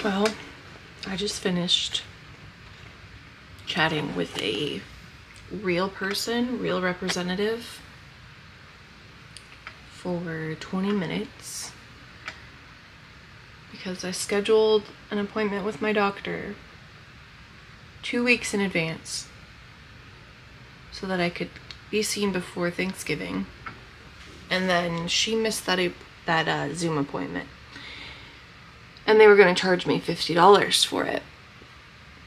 Well, I just finished chatting with a real person, real representative for 20 minutes because I scheduled an appointment with my doctor 2 weeks in advance so that I could be seen before Thanksgiving. And then she missed that Zoom appointment. And they were going to charge me $50 for it.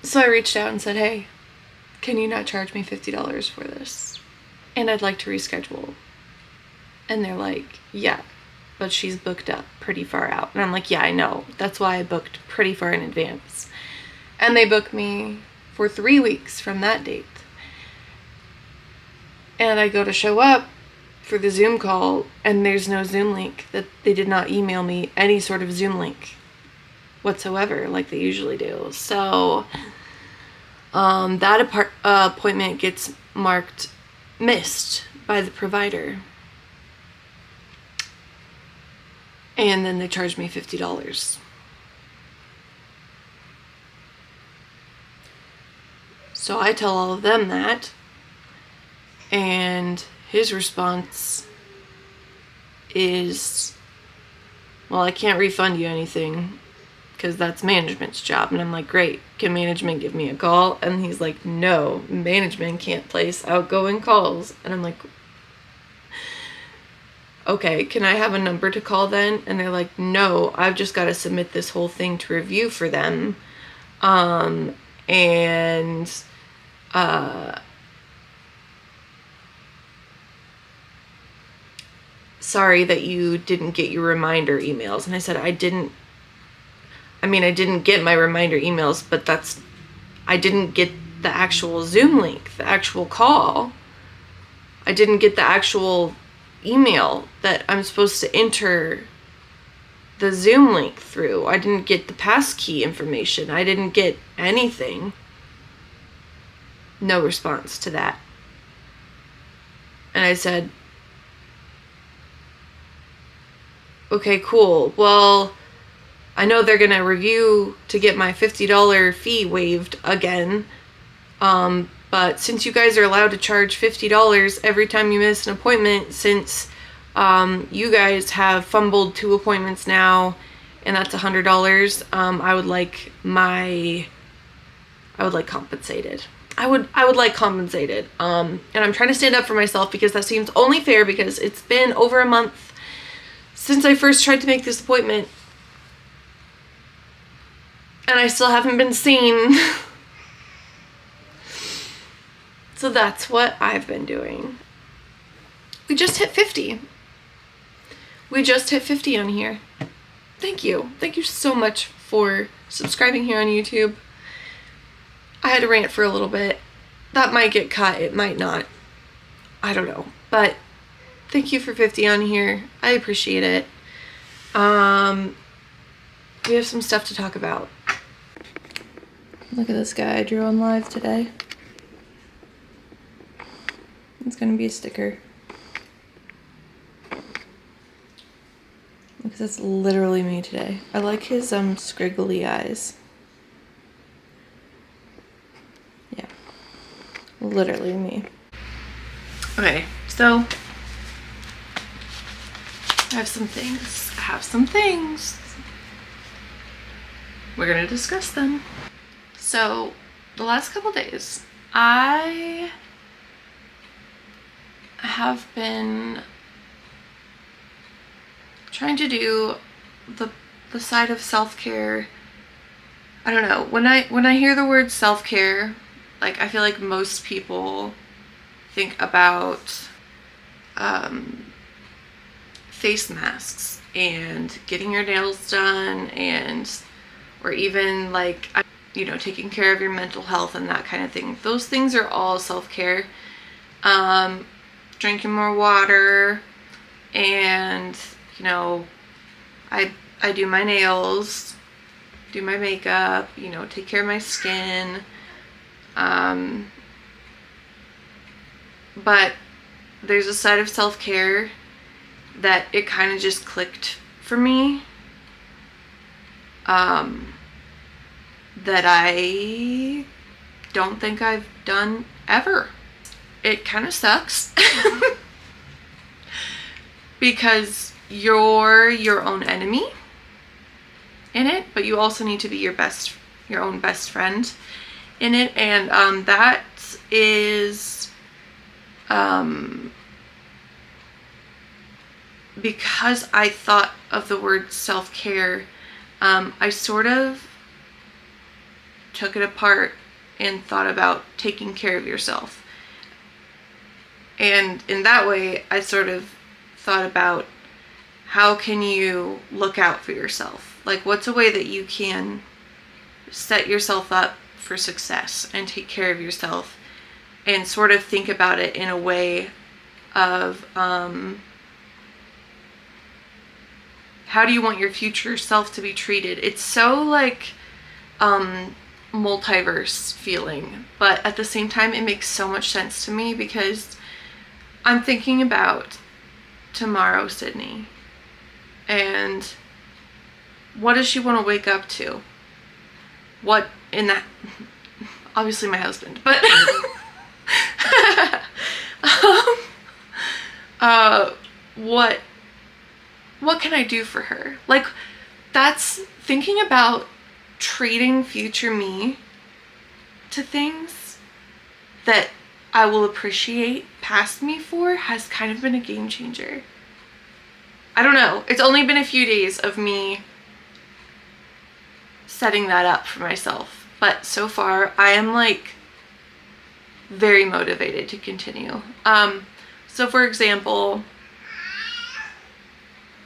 So I reached out and said, hey, can you not charge me $50 for this? And I'd like to reschedule. And they're like, yeah, but she's booked up pretty far out. And I'm like, yeah, I know. That's why I booked pretty far in advance. And they booked me for 3 weeks from that date. And I go to show up for the Zoom call, and there's no Zoom link. That they did not email me any sort of Zoom link whatsoever like they usually do. So that appointment gets marked missed by the provider. And then they charge me $50. So I tell all of them that, and his response is, well, I can't refund you anything because that's management's job. And I'm like, great, can management give me a call? And he's like, no, management can't place outgoing calls. And I'm like, okay, can I have a number to call then? And they're like, no, I've just got to submit this whole thing to review for them. Sorry that you didn't get your reminder emails. And I said, I didn't get my reminder emails, but I didn't get the actual Zoom link, the actual call. I didn't get the actual email that I'm supposed to enter the Zoom link through. I didn't get the passkey information. I didn't get anything. No response to that. And I said, okay, cool. Well, I know they're going to review to get my $50 fee waived again. But since you guys are allowed to charge $50 every time you miss an appointment, since you guys have fumbled 2 appointments now, and that's $100, I would like compensated. I would like compensated. And I'm trying to stand up for myself because that seems only fair because it's been over a month since I first tried to make this appointment. And I still haven't been seen. So that's what I've been doing. We just hit 50. We just hit 50 on here. Thank you. Thank you so much for subscribing here on YouTube. I had to rant for a little bit. That might get cut. It might not. I don't know. But thank you for 50 on here. I appreciate it. We have some stuff to talk about. Look at this guy I drew on live today. It's gonna be a sticker. Because that's literally me today. I like his scriggly eyes. Yeah. Literally me. Okay, so I have some things. We're gonna discuss them. So the last couple days, I have been trying to do the side of self-care. I don't know, when I hear the word self-care, like I feel like most people think about face masks and getting your nails done, or even like, taking care of your mental health and that kind of thing. Those things are all self-care. Drinking more water, and I do my nails, do my makeup, take care of my skin. But there's a side of self-care that it kind of just clicked for me. that I don't think I've done ever. It kind of sucks because you're your own enemy in it, but you also need to be your own best friend in it. And that is because I thought of the word self-care, I sort of took it apart and thought about taking care of yourself. And in that way, I sort of thought about how can you look out for yourself? Like, what's a way that you can set yourself up for success and take care of yourself, and sort of think about it in a way of how do you want your future self to be treated? It's so like multiverse feeling, but at the same time it makes so much sense to me because I'm thinking about tomorrow Sydney and what does she want to wake up to? What in that, obviously my husband, but what can I do for her? Like, that's thinking about treating future me to things that I will appreciate past me for has kind of been a game changer. I don't know. It's only been a few days of me setting that up for myself, but so far I am like very motivated to continue. So for example,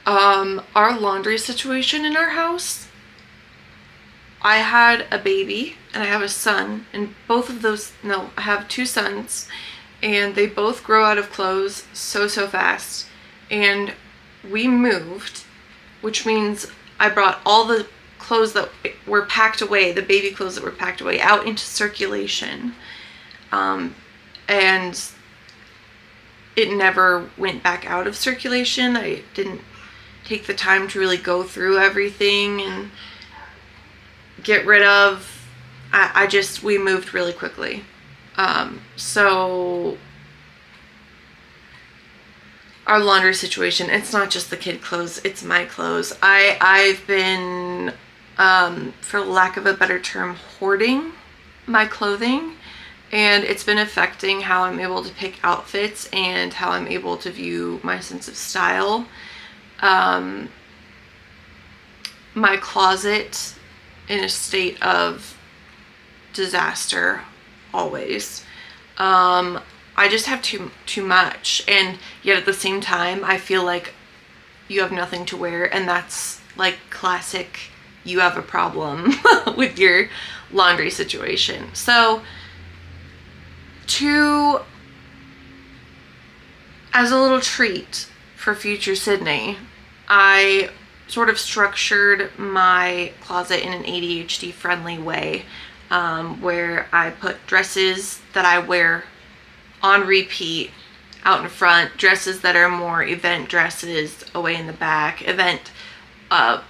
our laundry situation in our house, I had a baby and I have a son, and both of those, no, I have two sons, and they both grow out of clothes so fast. And we moved, which means I brought all the clothes that were packed away, the baby clothes that were packed away, out into circulation. And it never went back out of circulation. I didn't take the time to really go through everything and get rid of. We moved really quickly. So our laundry situation, it's not just the kid clothes, it's my clothes. I've been, for lack of a better term, hoarding my clothing, and it's been affecting how I'm able to pick outfits and how I'm able to view my sense of style. My closet in a state of disaster always. I just have too much, and yet at the same time I feel like you have nothing to wear, and that's like classic you have a problem with your laundry situation. So as a little treat for future Sydney, I sort of structured my closet in an ADHD friendly way, where I put dresses that I wear on repeat out in front, dresses that are more event dresses away in the back, event out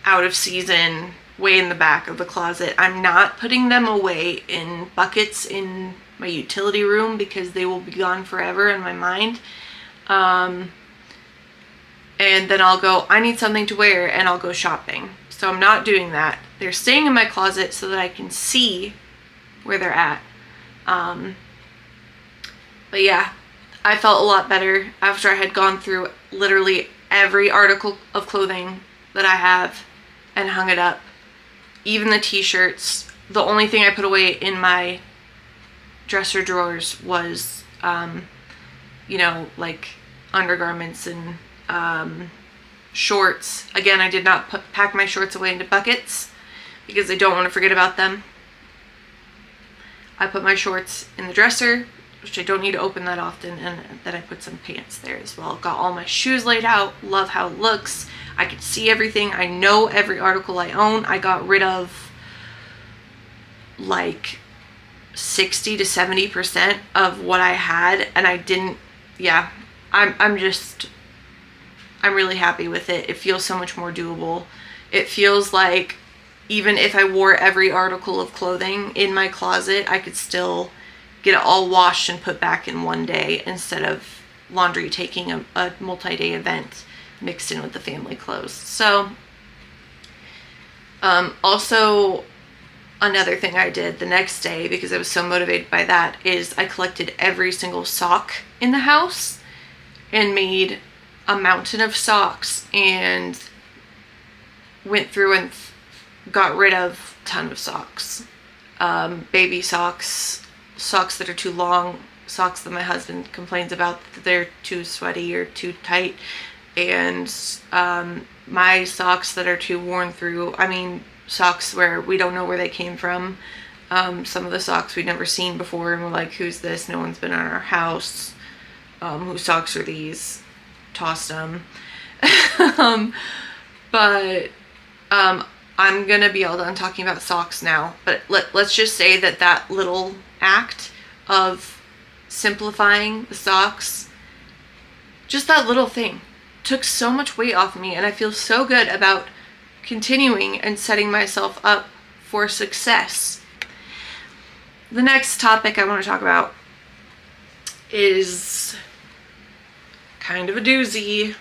of season way in the back of the closet. I'm not putting them away in buckets in my utility room because they will be gone forever in my mind. And then I'll go, I need something to wear, and I'll go shopping. So I'm not doing that. They're staying in my closet so that I can see where they're at. But yeah, I felt a lot better after I had gone through literally every article of clothing that I have and hung it up. Even the t-shirts. The only thing I put away in my dresser drawers was, like undergarments and shorts. Again, I did not pack my shorts away into buckets because I don't want to forget about them. I put my shorts in the dresser, which I don't need to open that often, and then I put some pants there as well. Got all my shoes laid out. Love how it looks. I can see everything. I know every article I own. I got rid of like 60 to 70% of what I had, and I didn't, yeah, I'm really happy with it. It feels so much more doable. It feels like even if I wore every article of clothing in my closet, I could still get it all washed and put back in one day instead of laundry taking a multi-day event mixed in with the family clothes. So also another thing I did the next day, because I was so motivated by that, is I collected every single sock in the house and made a mountain of socks and went through and got rid of a ton of socks. Baby socks, socks that are too long, socks that my husband complains about that they're too sweaty or too tight, and my socks that are too worn through. I mean, socks where we don't know where they came from. Some of the socks we'd never seen before, and we're like, who's this? No one's been in our house. Whose socks are these? Tossed them. But I'm gonna be all done talking about socks now, but let's just say that little act of simplifying the socks, just that little thing, took so much weight off me, and I feel so good about continuing and setting myself up for success. The next topic I want to talk about is kind of a doozy.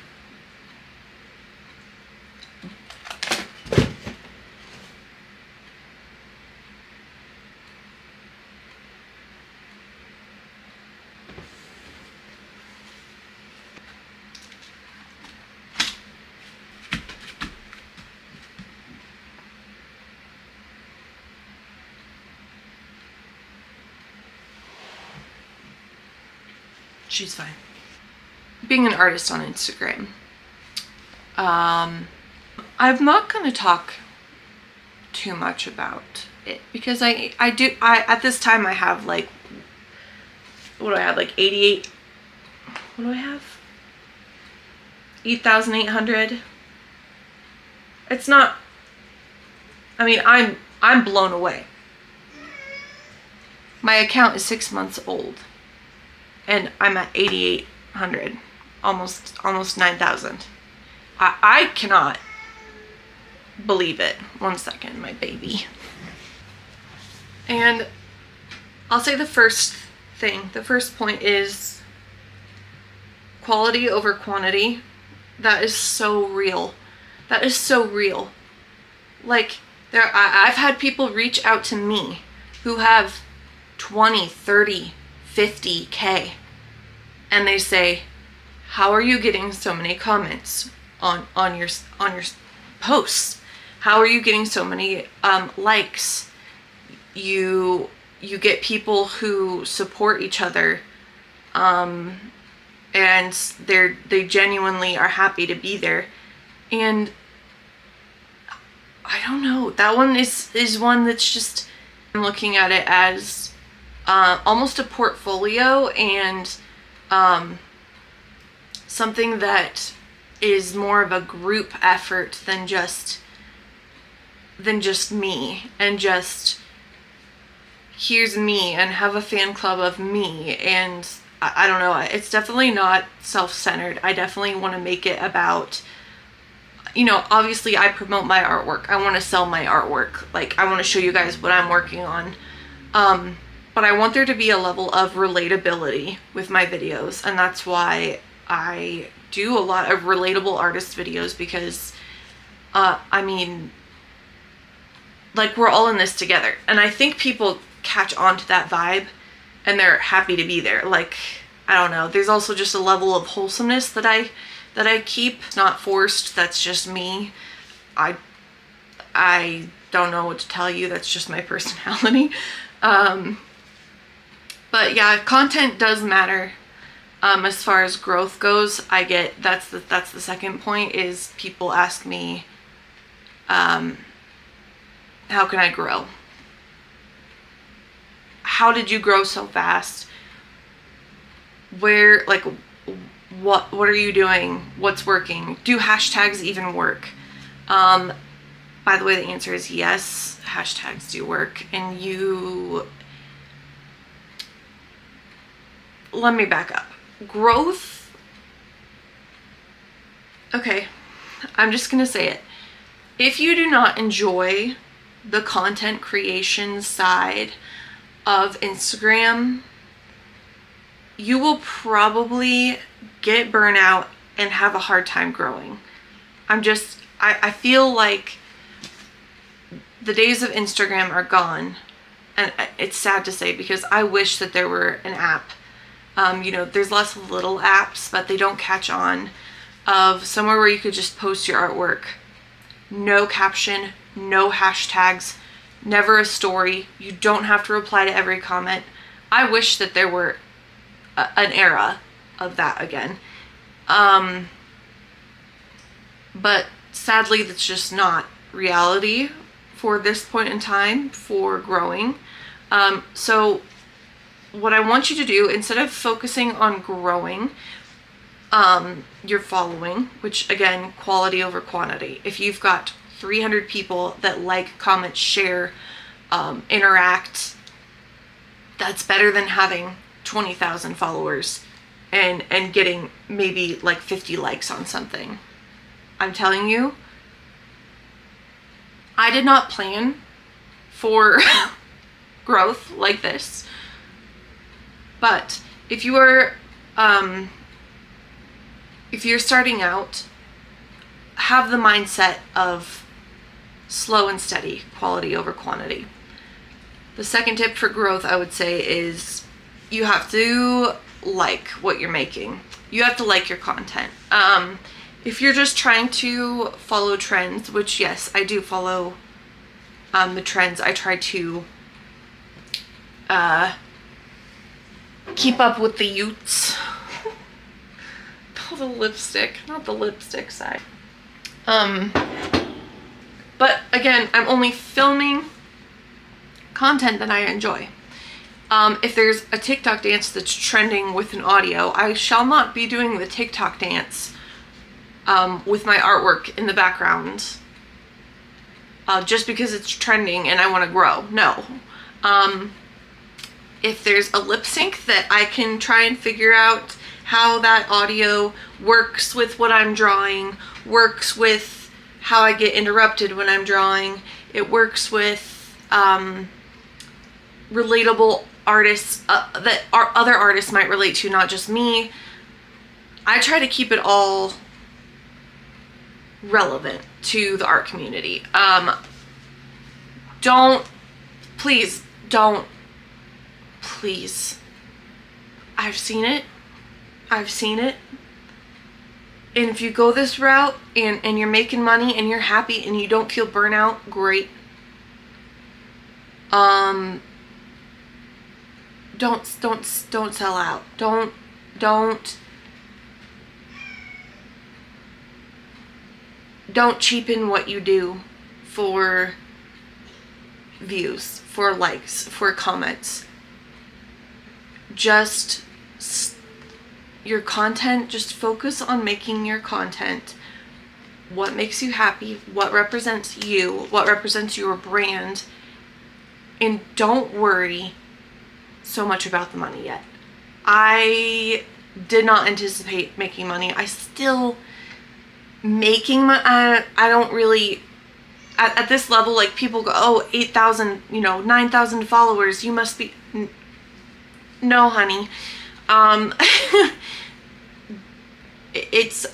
She's fine. Being an artist on Instagram. I'm not gonna talk too much about it because I at this time I have like, what do I have, like 88, what do I have? 8,800. It's not, I mean, I'm blown away. My account is 6 months old and I'm at 8,800, almost 9,000. I cannot believe it. One second, my baby. And I'll say the first point is quality over quantity. That is so real. That is so real. Like, I've had people reach out to me who have 20, 30, 50K, and they say, how are you getting so many comments on your posts? How are you getting so many likes? You get people who support each other, and they genuinely are happy to be there. And I don't know, that one is one that's just, I'm looking at it as almost a portfolio and something that is more of a group effort than just me, and just here's me and have a fan club of me. And I don't know, it's definitely not self-centered. I definitely want to make it about, you know, obviously I promote my artwork. I want to sell my artwork. Like, I want to show you guys what I'm working on. But I want there to be a level of relatability with my videos, and that's why I do a lot of relatable artist videos, because I mean, like, we're all in this together, and I think people catch on to that vibe and they're happy to be there. Like, I don't know, there's also just a level of wholesomeness that I keep. It's not forced, that's just me. I don't know what to tell you, that's just my personality. But yeah, content does matter. As far as growth goes, I get, that's the second point, is people ask me, how can I grow? How did you grow so fast? Where, like, what are you doing? What's working? Do hashtags even work? By the way, the answer is yes, hashtags do work. And let me back up. Growth, okay, I'm just gonna say it. If you do not enjoy the content creation side of Instagram, you will probably get burnout and have a hard time growing. I feel like the days of Instagram are gone. And it's sad to say, because I wish that there were an app. There's lots of little apps, but they don't catch on, of somewhere where you could just post your artwork. No caption, no hashtags, never a story. You don't have to reply to every comment. I wish that there were an era of that again. But sadly, that's just not reality for this point in time for growing. So what I want you to do, instead of focusing on growing your following, which again, quality over quantity. If you've got 300 people that like, comment, share, interact, that's better than having 20,000 followers and getting maybe like 50 likes on something. I'm telling you, I did not plan for growth like this. But if you are, if you're starting out, have the mindset of slow and steady, quality over quantity. The second tip for growth, I would say, is you have to like what you're making. You have to like your content. If you're just trying to follow trends, which yes, I do follow the trends. I try to keep up with the youths. Oh, the lipstick, not the lipstick side. But again, I'm only filming content that I enjoy. If there's a TikTok dance that's trending with an audio, I shall not be doing the TikTok dance with my artwork in the background just because it's trending and I want to grow. No. If there's a lip sync that I can try and figure out how that audio works with what I'm drawing, works with how I get interrupted when I'm drawing, it works with relatable artists that other artists might relate to, not just me. I try to keep it all relevant to the art community. Please. I've seen it. And if you go this route and you're making money and you're happy and you don't feel burnout, great. Don't sell out. Don't cheapen what you do for views, for likes, for comments. Just your content, just focus on making your content what makes you happy, what represents you, what represents your brand, and don't worry so much about the money yet. I did not anticipate making money. I still making money. I don't really, at this level, like people go, oh, 8,000, 9,000 followers, you must be, no, honey. It's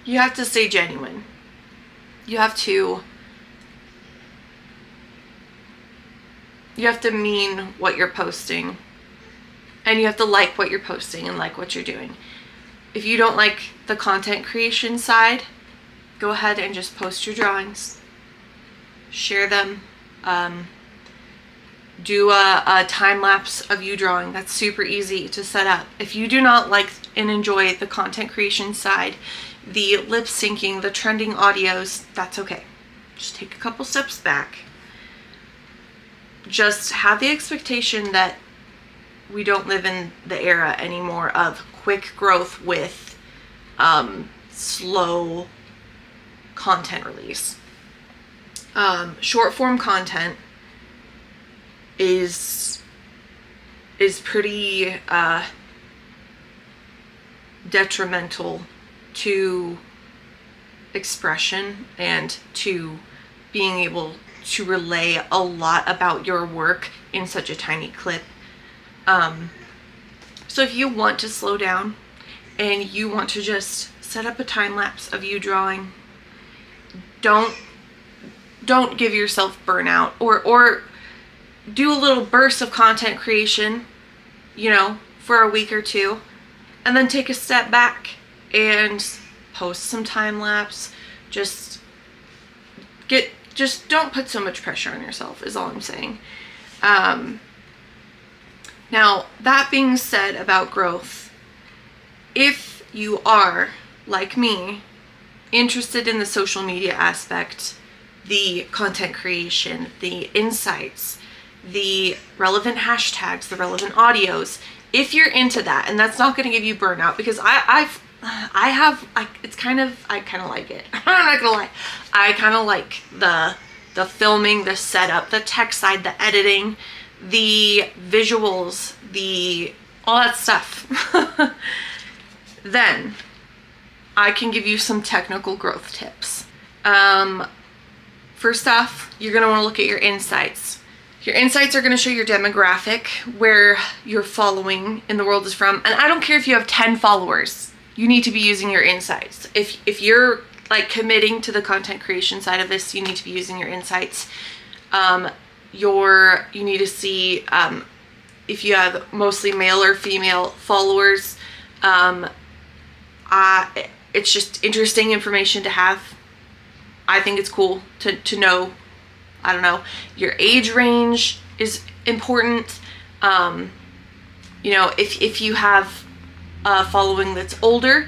you have to stay genuine. You have to mean what you're posting, and you have to like what you're posting and like what you're doing. If you don't like the content creation side, go ahead and just post your drawings, share them, do a time lapse of you drawing. That's super easy to set up. If you do not like and enjoy the content creation side, the lip syncing, the trending audios, that's okay. Just take a couple steps back. Just have the expectation that we don't live in the era anymore of quick growth with slow content release. Short form content is pretty detrimental to expression and to being able to relay a lot about your work in such a tiny clip. So if you want to slow down and you want to just set up a time lapse of you drawing, don't give yourself burnout, or do a little burst of content creation, you know, for a week or two, and then take a step back and post some time lapse. Just don't put so much pressure on yourself is all I'm saying. Now, that being said about growth, if you are, like me, interested in the social media aspect, the content creation, the insights, the relevant hashtags, the relevant audios, if you're into that, and that's not going to give you burnout, because I kind of like it. I'm not gonna lie. I kind of like the filming, the setup, the tech side, the editing, the visuals, all that stuff. Then I can give you some technical growth tips. First off, you're gonna want to look at your insights. Your insights are going to show your demographic, where your following in the world is from. And I don't care if you have 10 followers. You need to be using your insights. If you're like committing to the content creation side of this, you need to be using your insights. You need to see if you have mostly male or female followers. It's just interesting information to have. I think it's cool to know. I don't know, your age range is important. You know, if you have a following that's older,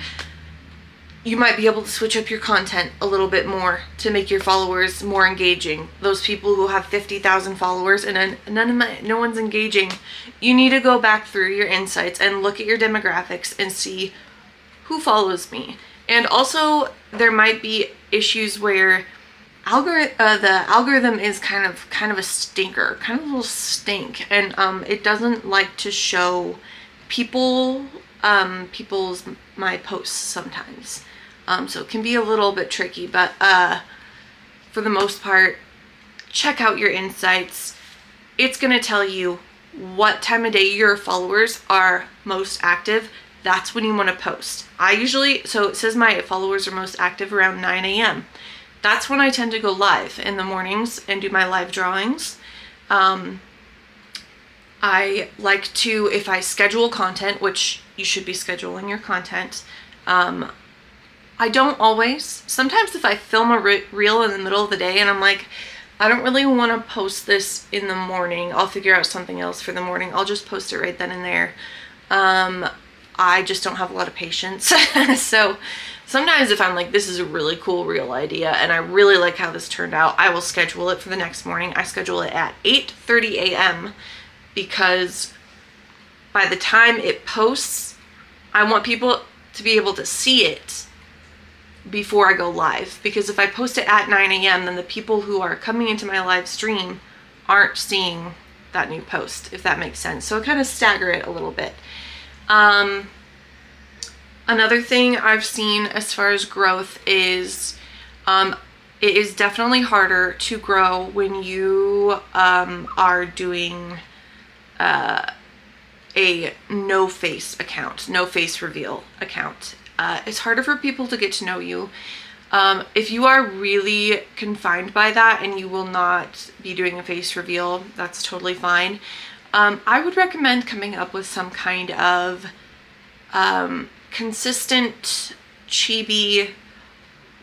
you might be able to switch up your content a little bit more to make your followers more engaging. Those people who have 50,000 followers and no one's engaging, you need to go back through your insights and look at your demographics and see who follows me. And also, there might be issues where the algorithm is kind of a stinker, kind of a little stink, and it doesn't like to show my posts sometimes. So it can be a little bit tricky, but for the most part, check out your insights. It's gonna tell you what time of day your followers are most active. That's when you want to post. So it says my followers are most active around 9 a.m. That's when I tend to go live in the mornings and do my live drawings. I like to, if I schedule content, which you should be scheduling your content, I don't always. Sometimes if I film a reel in the middle of the day and I'm like, I don't really want to post this in the morning, I'll figure out something else for the morning, I'll just post it right then and there. I just don't have a lot of patience. So sometimes if I'm like, this is a really cool reel idea and I really like how this turned out, I will schedule it for the next morning. I schedule it at 8:30 a.m. because by the time it posts, I want people to be able to see it before I go live. Because if I post it at 9 a.m., then the people who are coming into my live stream aren't seeing that new post, if that makes sense. So I kind of stagger it a little bit. Another thing I've seen as far as growth is it is definitely harder to grow when you are doing a no face reveal account. It's harder for people to get to know you. If you are really confined by that and you will not be doing a face reveal, that's totally fine. I would recommend coming up with some kind of consistent chibi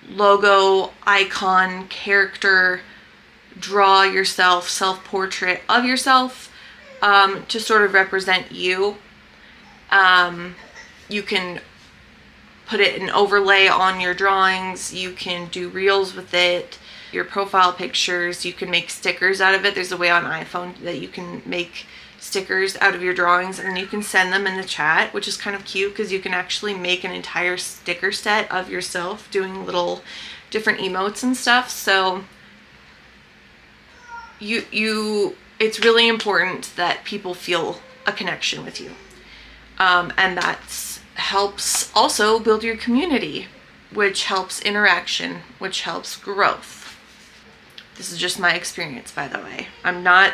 logo, icon, character, draw yourself, self-portrait of yourself to sort of represent you. You can put it an overlay on your drawings, you can do reels with it, your profile pictures, you can make stickers out of it. There's a way on iPhone that you can make stickers out of your drawings and you can send them in the chat, which is kind of cute because you can actually make an entire sticker set of yourself doing little different emotes and stuff. So it's really important that people feel a connection with you. And that's helps also build your community, which helps interaction, which helps growth. This is just my experience, by the way. I'm not,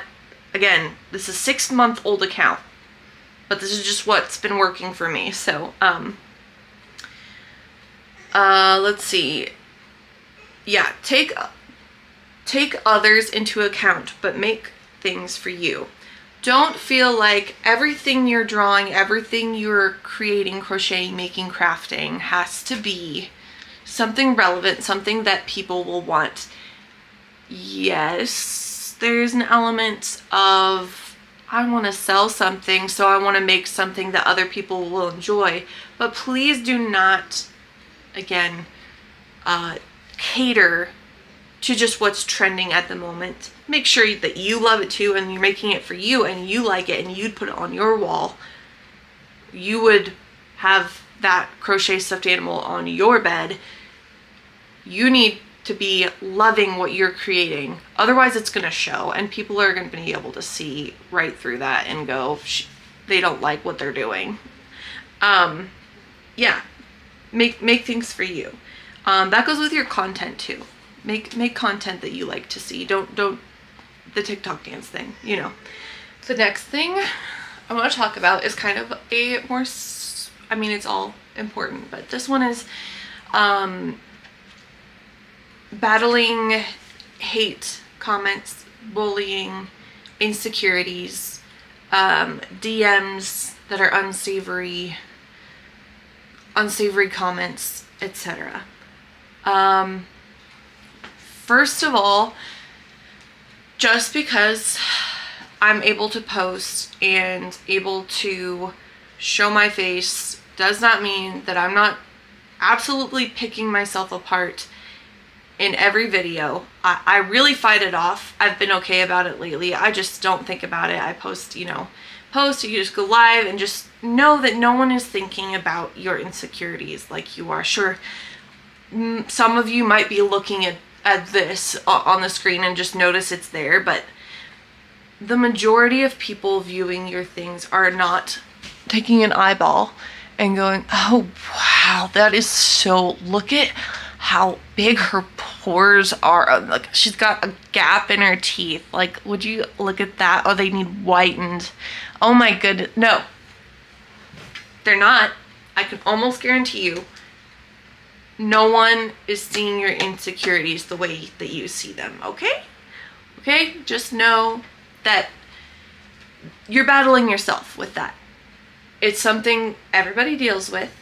again, this is a 6-month-old account, but this is just what's been working for me. So, let's see. Yeah, take others into account, but make things for you. Don't feel like everything you're drawing, everything you're creating, crocheting, making, crafting has to be something relevant, something that people will want. Yes, there's an element of, I want to sell something, so I want to make something that other people will enjoy. But please do not, again, cater to just what's trending at the moment. Make sure that you love it too, and you're making it for you, and you like it, and you'd put it on your wall. You would have that crochet stuffed animal on your bed. You need to be loving what you're creating. Otherwise it's gonna show, and people are gonna be able to see right through that and go, they don't like what they're doing. Yeah, make things for you. That goes with your content too. Make content that you like to see. Don't the TikTok dance thing, you know. The next thing I want to talk about is kind of a more, I mean, it's all important, but this one is battling hate comments, bullying, insecurities, DMs that are unsavory comments, etc. First of all, just because I'm able to post and able to show my face does not mean that I'm not absolutely picking myself apart in every video. I really fight it off. I've been okay about it lately. I just don't think about it. I post, you just go live and just know that no one is thinking about your insecurities like you are. Sure, some of you might be looking at this on the screen and just notice it's there, but the majority of people viewing your things are not taking an eyeball and going, oh wow, that is so, look at how big her pores are, like she's got a gap in her teeth, like would you look at that, oh they need whitened, oh my goodness. No, they're not. I can almost guarantee you no one is seeing your insecurities the way that you see them, okay? Okay, just know that you're battling yourself with that. It's something everybody deals with.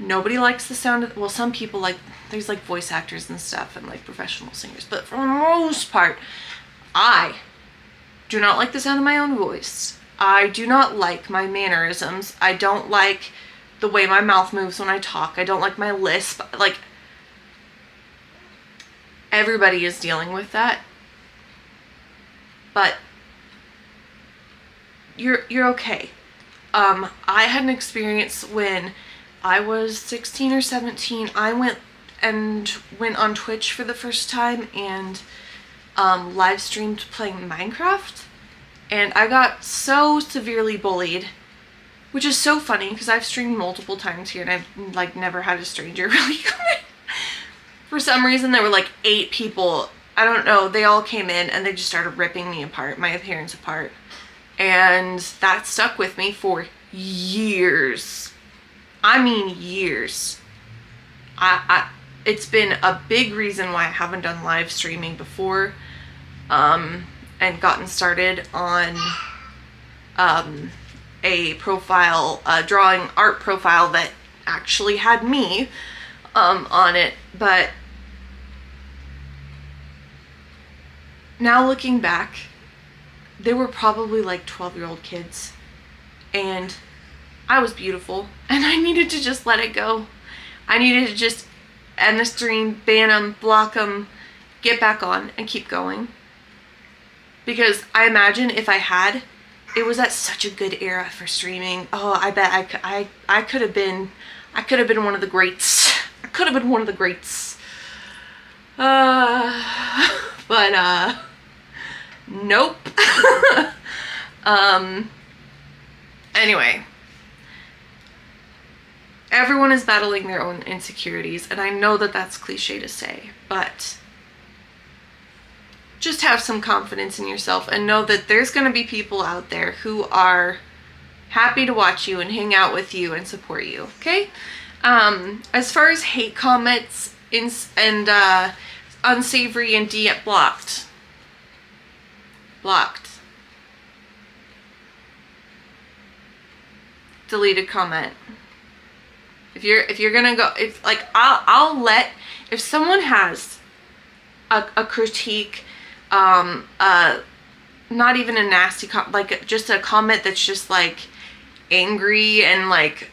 Nobody likes the sound of, well, some people like, there's like voice actors and stuff and like professional singers, but for the most part, I do not like the sound of my own voice. I do not like my mannerisms. I don't like the way my mouth moves when I talk. I don't like my lisp. Like, everybody is dealing with that. But you're okay. I had an experience when I was 16 or 17. I went on Twitch for the first time and live streamed playing Minecraft, and I got so severely bullied, which is so funny because I've streamed multiple times here and I've like never had a stranger really come in. For some reason there were like 8 people, I don't know, they all came in and they just started ripping me apart, my appearance apart, and that stuck with me for years. I mean years. It's been a big reason why I haven't done live streaming before, and gotten started on a profile, drawing art profile that actually had me on it. But now looking back, they were probably like 12-year-old kids, and I was beautiful, and I needed to just let it go. I needed to just end the stream, ban them, block them, get back on, and keep going. Because I imagine if I had, it was at such a good era for streaming. Oh, I bet I could have been one of the greats. I could have been one of the greats. But nope. Anyway, everyone is battling their own insecurities, and I know that that's cliche to say, but just have some confidence in yourself and know that there's going to be people out there who are happy to watch you and hang out with you and support you, okay? As far as hate comments and unsavory and blocked. Deleted comment. If you're gonna go, if like I'll let, if someone has a critique, not even a nasty like just a comment that's just like angry and like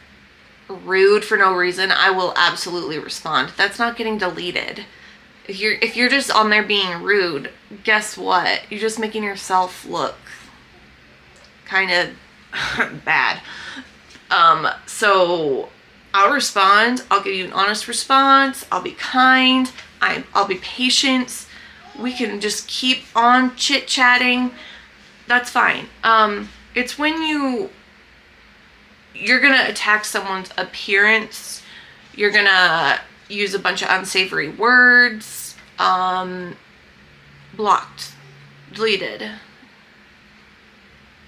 rude for no reason, I will absolutely respond. That's not getting deleted. If you're just on there being rude, guess what? You're just making yourself look kind of bad. So I'll respond. I'll give you an honest response. I'll be kind. I'll be patient. We can just keep on chit-chatting. That's fine. It's when you're gonna attack someone's appearance, you're gonna use a bunch of unsavory words, blocked, deleted.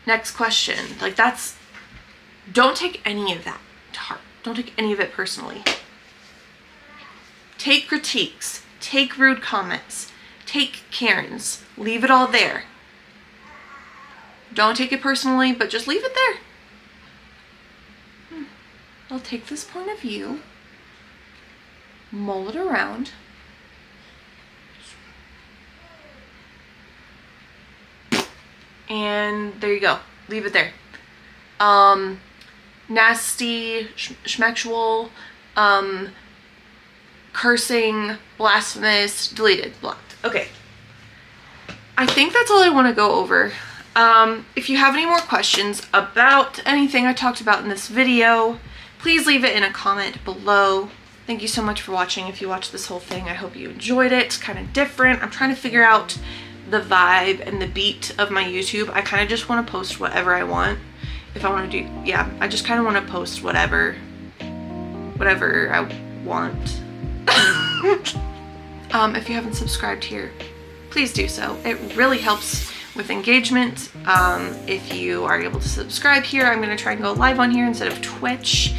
Next question. Like, don't take any of that to heart. Don't take any of it personally. Take critiques, take rude comments, take Karens, leave it all there. Don't take it personally, but just leave it there. I'll take this point of view, mull it around, and there you go. Leave it there. Nasty, schmexual, cursing, blasphemous, deleted, blocked. Okay. I think that's all I want to go over. If you have any more questions about anything I talked about in this video, please leave it in a comment below. Thank you so much for watching. If you watched this whole thing, I hope you enjoyed it. It's kind of different. I'm trying to figure out the vibe and the beat of my YouTube. I kind of just want to post whatever I want. If I want to do, yeah, I just kind of want to post whatever I want. If you haven't subscribed here, please do so. It really helps with engagement. If you are able to subscribe here, I'm going to try and go live on here instead of Twitch.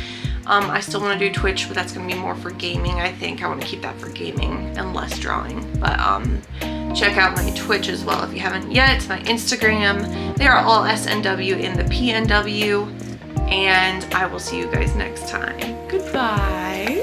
I still want to do Twitch, but that's going to be more for gaming, I think. I want to keep that for gaming and less drawing. But check out my Twitch as well if you haven't yet. My Instagram. They are all SNW in the PNW. And I will see you guys next time. Goodbye.